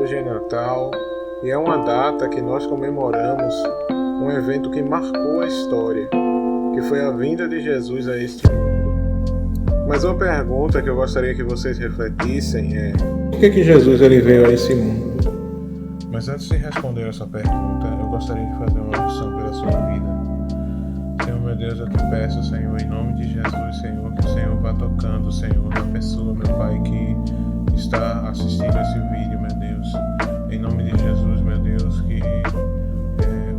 Hoje é Natal e é uma data que nós comemoramos um evento que marcou a história, que foi a vinda de Jesus a este mundo. Mas uma pergunta que eu gostaria que vocês refletissem é: por que Jesus ele veio a esse mundo? Mas antes de responder essa pergunta, eu gostaria de fazer uma oração pela sua vida. Senhor, meu Deus, eu te peço, Senhor, em nome de Jesus, Senhor, que o Senhor vá tocando, Senhor, na pessoa, meu Pai, que está assistindo esse vídeo, meu Deus. Em nome de Jesus, meu Deus, que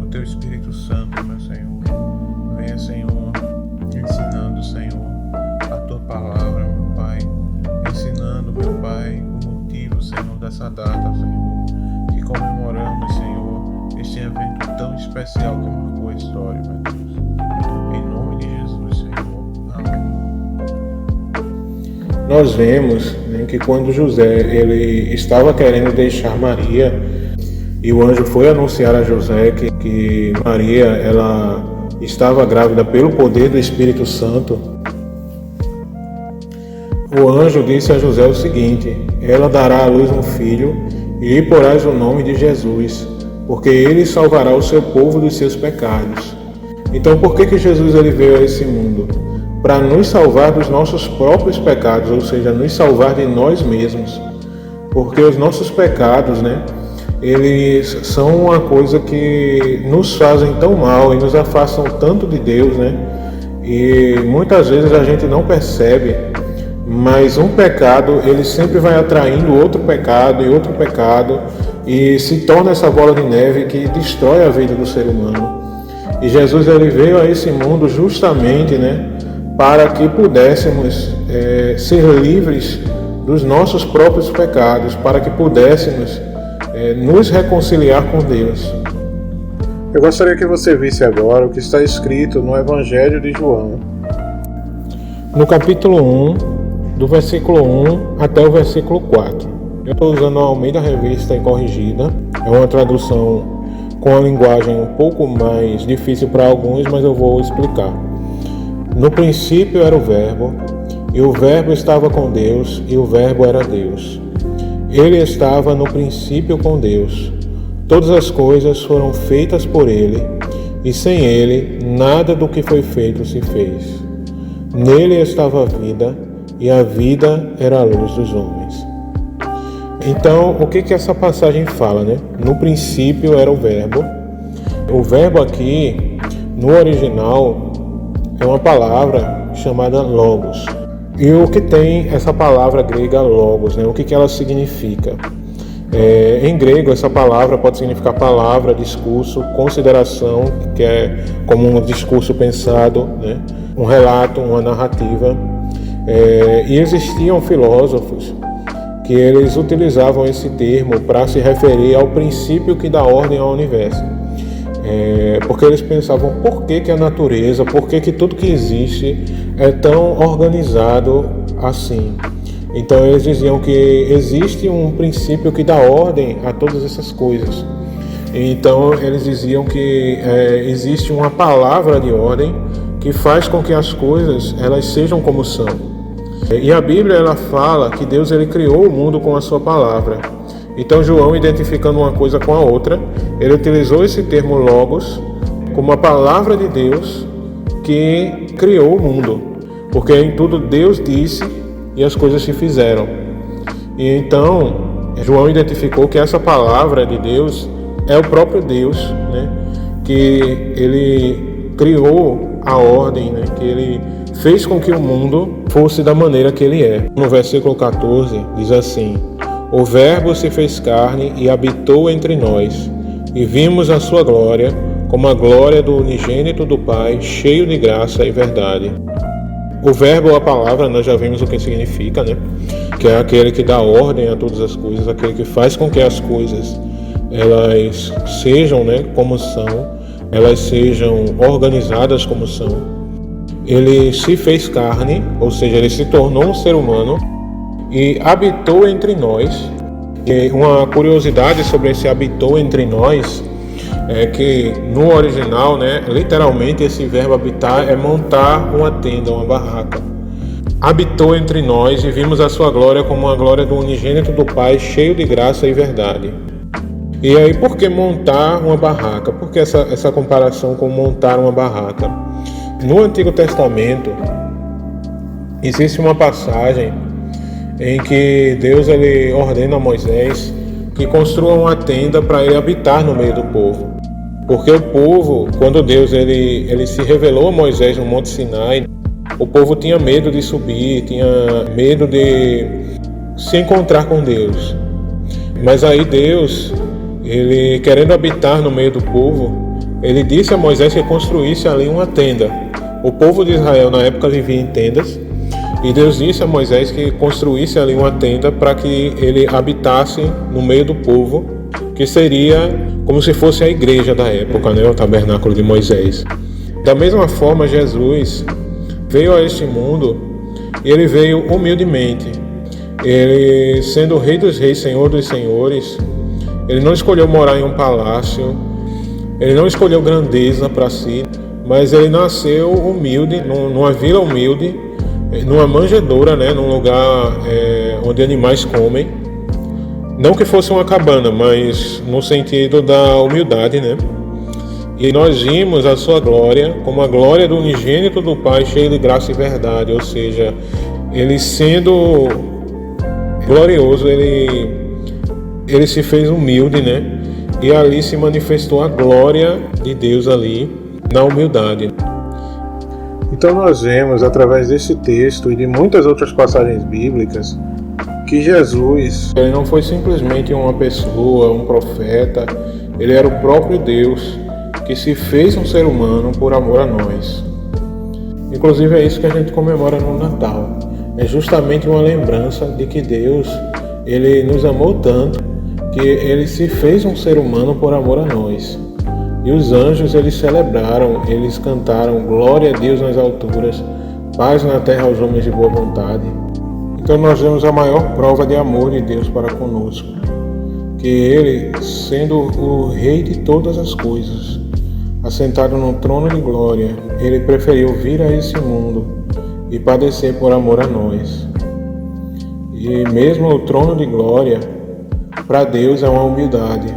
o Teu Espírito Santo, meu Senhor, venha, Senhor, ensinando, Senhor, a Tua palavra, meu Pai, ensinando, meu Pai, o motivo, Senhor, dessa data, Senhor, que comemoramos, Senhor, este evento tão especial que marcou a história, meu Deus. Em nome de Jesus, Senhor. Amém. Nós vemos, né, que quando José ele estava querendo deixar Maria, e o anjo foi anunciar a José que Maria ela estava grávida pelo poder do Espírito Santo, o anjo disse a José o seguinte: ela dará à luz um filho e lhe porás o nome de Jesus, porque ele salvará o seu povo dos seus pecados. Então, por que Jesus ele veio a esse mundo? Para nos salvar dos nossos próprios pecados, ou seja, nos salvar de nós mesmos. Porque os nossos pecados, né, eles são uma coisa que nos fazem tão mal e nos afastam tanto de Deus, né? E muitas vezes a gente não percebe, mas um pecado, ele sempre vai atraindo outro pecado e se torna essa bola de neve que destrói a vida do ser humano. E Jesus ele veio a esse mundo justamente, né, para que pudéssemos ser livres dos nossos próprios pecados, para que pudéssemos nos reconciliar com Deus. Eu gostaria que você visse agora o que está escrito no Evangelho de João. No capítulo 1, do versículo 1 até o versículo 4. Eu estou usando a Almeida Revista e Corrigida. É uma tradução com a linguagem um pouco mais difícil para alguns, mas eu vou explicar. No princípio era o Verbo, e o Verbo estava com Deus, e o Verbo era Deus. Ele estava no princípio com Deus. Todas as coisas foram feitas por ele, e sem ele nada do que foi feito se fez. Nele estava a vida, e a vida era a luz dos homens. Então, o que essa passagem fala, né? No princípio era o Verbo. O verbo aqui, no original, é uma palavra chamada logos. E o que tem essa palavra grega logos, né? O que ela significa? Em grego, essa palavra pode significar palavra, discurso, consideração, que é como um discurso pensado, né? Um relato, uma narrativa. E existiam filósofos que eles utilizavam esse termo para se referir ao princípio que dá ordem ao universo. Porque eles pensavam por que a natureza, por que tudo que existe é tão organizado assim. Então eles diziam que existe um princípio que dá ordem a todas essas coisas. Então eles diziam que existe uma palavra de ordem que faz com que as coisas elas sejam como são. E a Bíblia ela fala que Deus ele criou o mundo com a sua palavra. Então João, identificando uma coisa com a outra, ele utilizou esse termo logos como a palavra de Deus que criou o mundo. Porque em tudo Deus disse e as coisas se fizeram. E então João identificou que essa palavra de Deus é o próprio Deus, né? Que ele criou a ordem, né? Que ele fez com que o mundo fosse da maneira que ele é. No versículo 14 diz assim: o Verbo se fez carne e habitou entre nós, e vimos a sua glória, como a glória do unigênito do Pai, cheio de graça e verdade. O Verbo, a palavra, nós já vimos o que significa, né? Que é aquele que dá ordem a todas as coisas, aquele que faz com que as coisas elas sejam, né, como são, elas sejam organizadas como são. Ele se fez carne, ou seja, ele se tornou um ser humano e habitou entre nós. E uma curiosidade sobre esse habitou entre nós é que no original, né, literalmente esse verbo habitar é montar uma tenda, uma barraca. habitou entre nós e vimos a sua glória como a glória do unigênito do Pai, cheio de graça e verdade. E aí, por que montar uma barraca? Por que essa comparação com montar uma barraca? No Antigo Testamento, existe uma passagem em que Deus ele ordena a Moisés que construa uma tenda para ele habitar no meio do povo. Porque o povo, quando Deus ele se revelou a Moisés no Monte Sinai, o povo tinha medo de subir, tinha medo de se encontrar com Deus. Mas aí Deus, ele querendo habitar no meio do povo, ele disse a Moisés que construísse ali uma tenda. O povo de Israel na época vivia em tendas, e Deus disse a Moisés que construísse ali uma tenda para que ele habitasse no meio do povo, que seria como se fosse a igreja da época, né? O tabernáculo de Moisés. Da mesma forma, Jesus veio a este mundo e ele veio humildemente. Ele, sendo o Rei dos Reis, Senhor dos Senhores, ele não escolheu morar em um palácio, ele não escolheu grandeza para si, mas ele nasceu humilde, numa vila humilde, numa manjedoura, né, num lugar onde animais comem. Não que fosse uma cabana, mas no sentido da humildade, né? E nós vimos a sua glória como a glória do unigênito do Pai, cheio de graça e verdade. Ou seja, ele sendo glorioso, ele se fez humilde, né? E ali se manifestou a glória de Deus ali na humildade. Então nós vemos através desse texto e de muitas outras passagens bíblicas que Jesus, ele não foi simplesmente uma pessoa, um profeta, ele era o próprio Deus que se fez um ser humano por amor a nós. Inclusive é isso que a gente comemora no Natal. É justamente uma lembrança de que Deus, ele nos amou tanto que ele se fez um ser humano por amor a nós. E os anjos, eles celebraram, eles cantaram glória a Deus nas alturas, paz na terra aos homens de boa vontade. Então nós vemos a maior prova de amor de Deus para conosco, que ele, sendo o Rei de todas as coisas, assentado no trono de glória, ele preferiu vir a esse mundo e padecer por amor a nós. E mesmo o trono de glória, para Deus é uma humildade,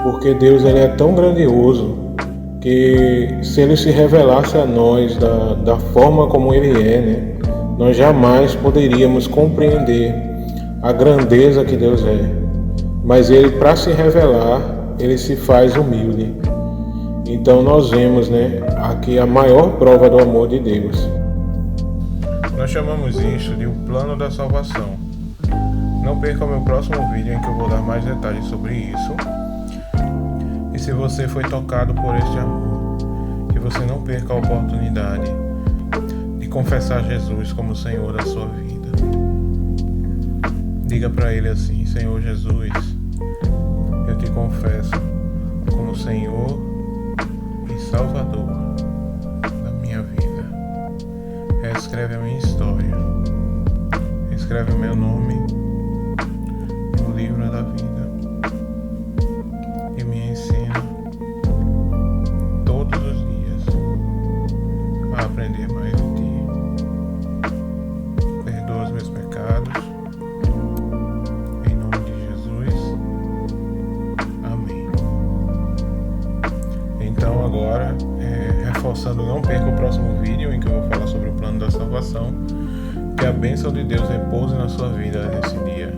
porque Deus ele é tão grandioso que se ele se revelasse a nós da forma como ele é, né, nós jamais poderíamos compreender a grandeza que Deus é. Mas ele, para se revelar, ele se faz humilde. Então nós vemos, né, aqui a maior prova do amor de Deus. Nós chamamos isso de o plano da salvação. Não perca o meu próximo vídeo em que eu vou dar mais detalhes sobre isso. E se você foi tocado por este amor, que você não perca a oportunidade de confessar Jesus como Senhor da sua vida. Diga para Ele assim: Senhor Jesus, eu te confesso como Senhor e Salvador da minha vida. Reescreve a minha história, escreve o meu nome no livro da vida e me ensina todos os dias a aprender mais de Ti. Perdoa os meus pecados, em nome de Jesus. Amém. Então agora, reforçando, não perca o próximo vídeo em que eu vou falar sobre o plano da salvação. Que a bênção de Deus repouse na sua vida nesse dia.